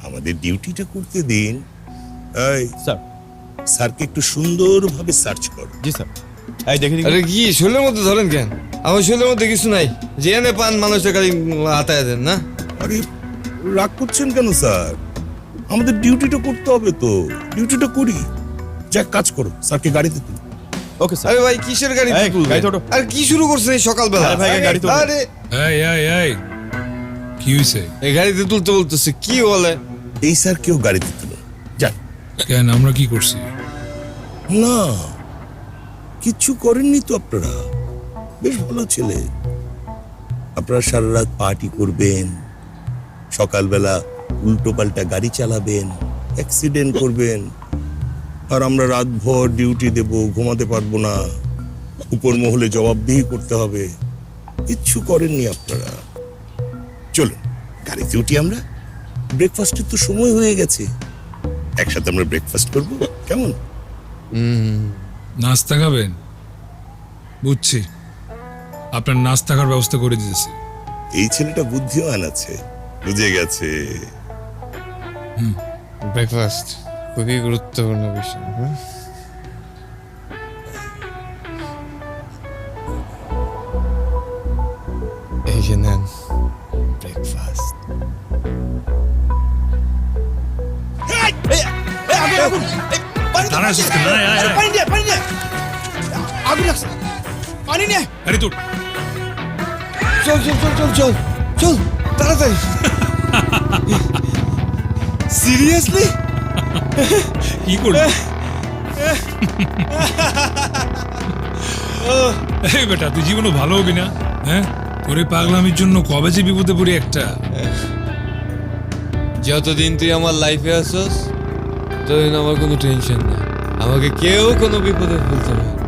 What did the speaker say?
আমাদের ডিউটিটা করতে দিন। এই স্যার। স্যারকে একটু সুন্দরভাবে সার্চ করো। জি স্যার। এই দেখে দিন। আরে কি শোলের মধ্যে ধরেন কেন? আমার শোলের মধ্যে কিছু নাই, যে এনে পান মানুষটা খালি হাতায় দেন না। আরে রাগ করছেন কেন স্যার? আমাদের ডিউটিটা করতে হবে তো, ডিউটিটা করি। যা কাজ করো, স্যারকে গাড়িতে তুলো। Okay sir. আরে ভাই কিসের গাড়ি এই, গাড়ি তোলো। আর কি শুরু করছেন এই সকালবেলা? আরে ভাই, গাড়ি তোলো। আরে এই কি হয়েছে? এই গাড়িতে তুলতে বলতেছে কি বলে? এই স্যার কেউ গাড়িতে তুলো, যান। কেন, আমরা কি করছি? না, কিচ্ছু করেননি তো আপনারা। বেশ ভালো ছেলে। আপনারা সারা রাত পার্টি করবেন, সকালবেলা উল্টো পাল্টা গাড়ি চালাবেন, অ্যাক্সিডেন্ট করবেন, আর আমরা রাতভর ডিউটি দেব, ঘুমাতে পারবো না, উপর মহলে জবাবদিহি করতে হবে। কিচ্ছু করেননি আপনারা। চলুন গাড়িতে উঠি আমরা। ব্রেকফাস্টের তো সময় হয়ে গেছে, একসাথে আমরা ব্রেকফাস্ট করবো, কেমন? নাস্তা খাবেন? বুঝছি, আপনার নাস্তা খাওয়ার ব্যবস্থা করে দিতেছি। এই ছেলেটা বুদ্ধিমান আছে, বুঝে গেছে। ব্রেকফাস্ট খুবই গুরুত্বপূর্ণ বিষয়। হ্যাঁ? এই যে নেন ব্রেকফাস্ট। দাঁড়া আছিস কেন? আয়, আয়, আয়। পানি নে। আগুন লাগছে। পানি নে। আরে তোর চল চল চল চল চল চল তাড়াতাড়ি। সিরিয়াসলি? কি করবি? এই বেটা, তুই জীবনে ভালো হবি না? হ্যাঁ, তোর এই পাগলামির জন্য কবে যে বিপদে পড়ি একটা। যতদিন তুই আমার লাইফে আসছস ততদিন আমার কোনো টেনশন নাই, আমাকে কেউ কোনো বিপদে ফেলতে পারে না।